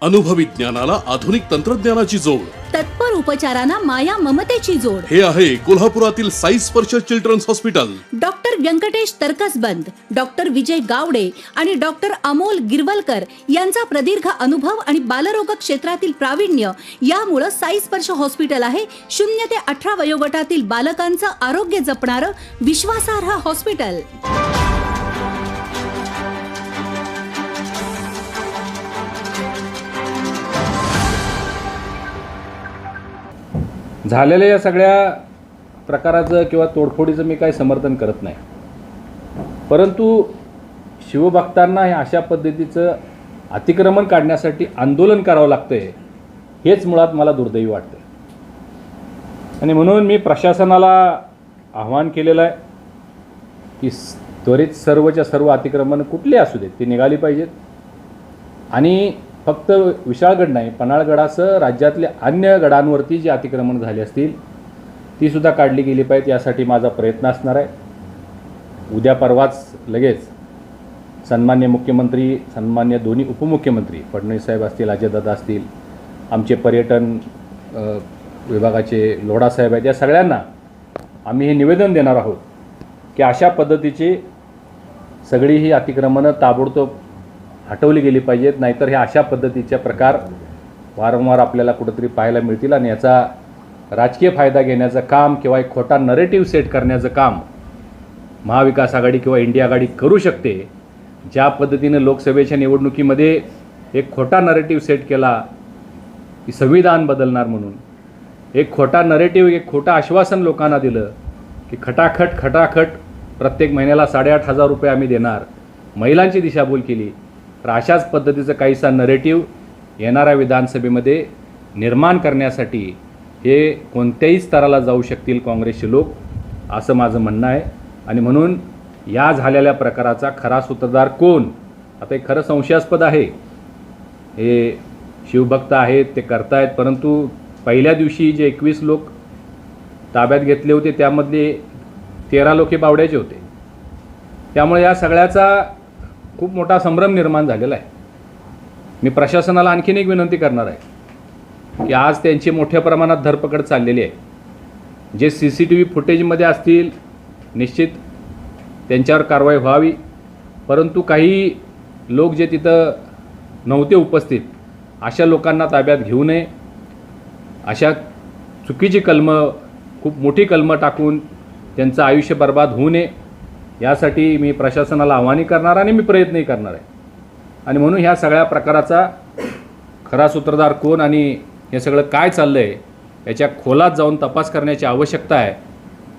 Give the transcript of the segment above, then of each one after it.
अनुभवी ज्ञानाला आधुनिक तंत्रज्ञानाची जोड, तत्पर उपचारांना माया ममतेची जोड. हे आहे कोल्हापुरातील Sai Sparsh children's hospital. Doctor Vyankatesh Taraksaband, doctor Vijay Gawade आणि डॉक्टर अमोल गिरवलकर यांचा प्रदीर्घ अनुभव आणि बालरोग क्षेत्रातील प्रावीण्य यामुळे साई स्पर्श हॉस्पिटल आहे 0 ते 18 वयोगटातील बालकांचं आरोग्य जपणारं विश्वासार्ह हॉस्पिटल. झालेल्या या सगळ्या प्रकाराचं किंवा तोडफोडीचं मी काही समर्थन करत नाही, परंतु शिवभक्तांना हे अशा पद्धतीचं अतिक्रमण काढण्यासाठी आंदोलन करावं लागतंय हेच मुळात मला दुर्दैवी वाटतं. आणि म्हणून मी प्रशासनाला आव्हान केलेलं आहे की त्वरित सर्वच्या सर्व अतिक्रमण कुठली असू देत ती निघाली पाहिजेत. आणि फक्त विशाळगड नाही, पन्हाळगडासह राज्यातल्या अन्य गडांवरती जी अतिक्रमण झाली असतील तीसुद्धा काढली गेली पाहिजेत. यासाठी माझा प्रयत्न असणार आहे. उद्या परवाच लगेच सन्मान्य मुख्यमंत्री, सन्मान्य दोन्ही उपमुख्यमंत्री फडणवीस साहेब असतील, अजयदादा असतील, आमचे पर्यटन विभागाचे लोढा साहेब आहेत, या सगळ्यांना आम्ही हे निवेदन देणार आहोत की अशा पद्धतीची सगळी ही अतिक्रमणं ताबडतोब हटवली गेली पाहिजेत. नाहीतर हे अशा पद्धतीचे प्रकार वारंवार आपल्याला कुठंतरी पाहायला मिळतील आणि याचा राजकीय फायदा घेण्याचं काम किंवा एक खोटा नरेटिव्ह सेट करण्याचं काम महाविकास आघाडी किंवा इंडिया आघाडी करू शकते. ज्या पद्धतीनं लोकसभेच्या निवडणुकीमध्ये एक खोटा नरेटिव्ह सेट केला की संविधान बदलणार म्हणून, एक खोटा नरेटिव्ह, एक खोटं आश्वासन लोकांना दिलं की खटाखट प्रत्येक महिन्याला 8,500 रुपये आम्ही देणार, महिलांची दिशाभूल केली. तर अशाच पद्धतीचं काहीसा नरेटिव्ह येणाऱ्या विधानसभेमध्ये निर्माण करण्यासाठी हे कोणत्याही स्तराला जाऊ शकतील काँग्रेसचे लोक, असं माझं म्हणणं आहे. आणि म्हणून या झालेल्या प्रकाराचा खरा सूत्रधार कोण, आता हे खरं संशयास्पद आहे. हे शिवभक्त आहेत, ते करतायत, परंतु पहिल्या दिवशी जे 21 लोक ताब्यात घेतले होते त्यामधले 13 लोक हे बावड्याचे होते. त्यामुळे या सगळ्याचा खूप मोठा संभ्रम निर्माण झालेला आहे. मी प्रशासनाला आणखीन एक विनंती करणार आहे की आज त्यांची मोठ्या प्रमाणात धरपकड चाललेली आहे. जे CCTV फुटेजमध्ये असतील निश्चित त्यांच्यावर कारवाई व्हावी, परंतु काही लोक जे तिथं नव्हते उपस्थित अशा लोकांना ताब्यात घेऊ नये. अशा चुकीची कलमं, खूप मोठी कलमं टाकून त्यांचं आयुष्य बर्बाद होऊ नये यासाठी मी प्रशासनाला आव्हान करणार आणि मी प्रयत्नही करणार आहे. आणि म्हणून ह्या सगळ्या प्रकाराचा खरा सूत्रधार कोण आणि हे सगळं काय चाललं आहे याच्या खोलात जाऊन तपास करण्याची आवश्यकता आहे,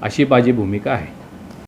अशी माझी भूमिका आहे.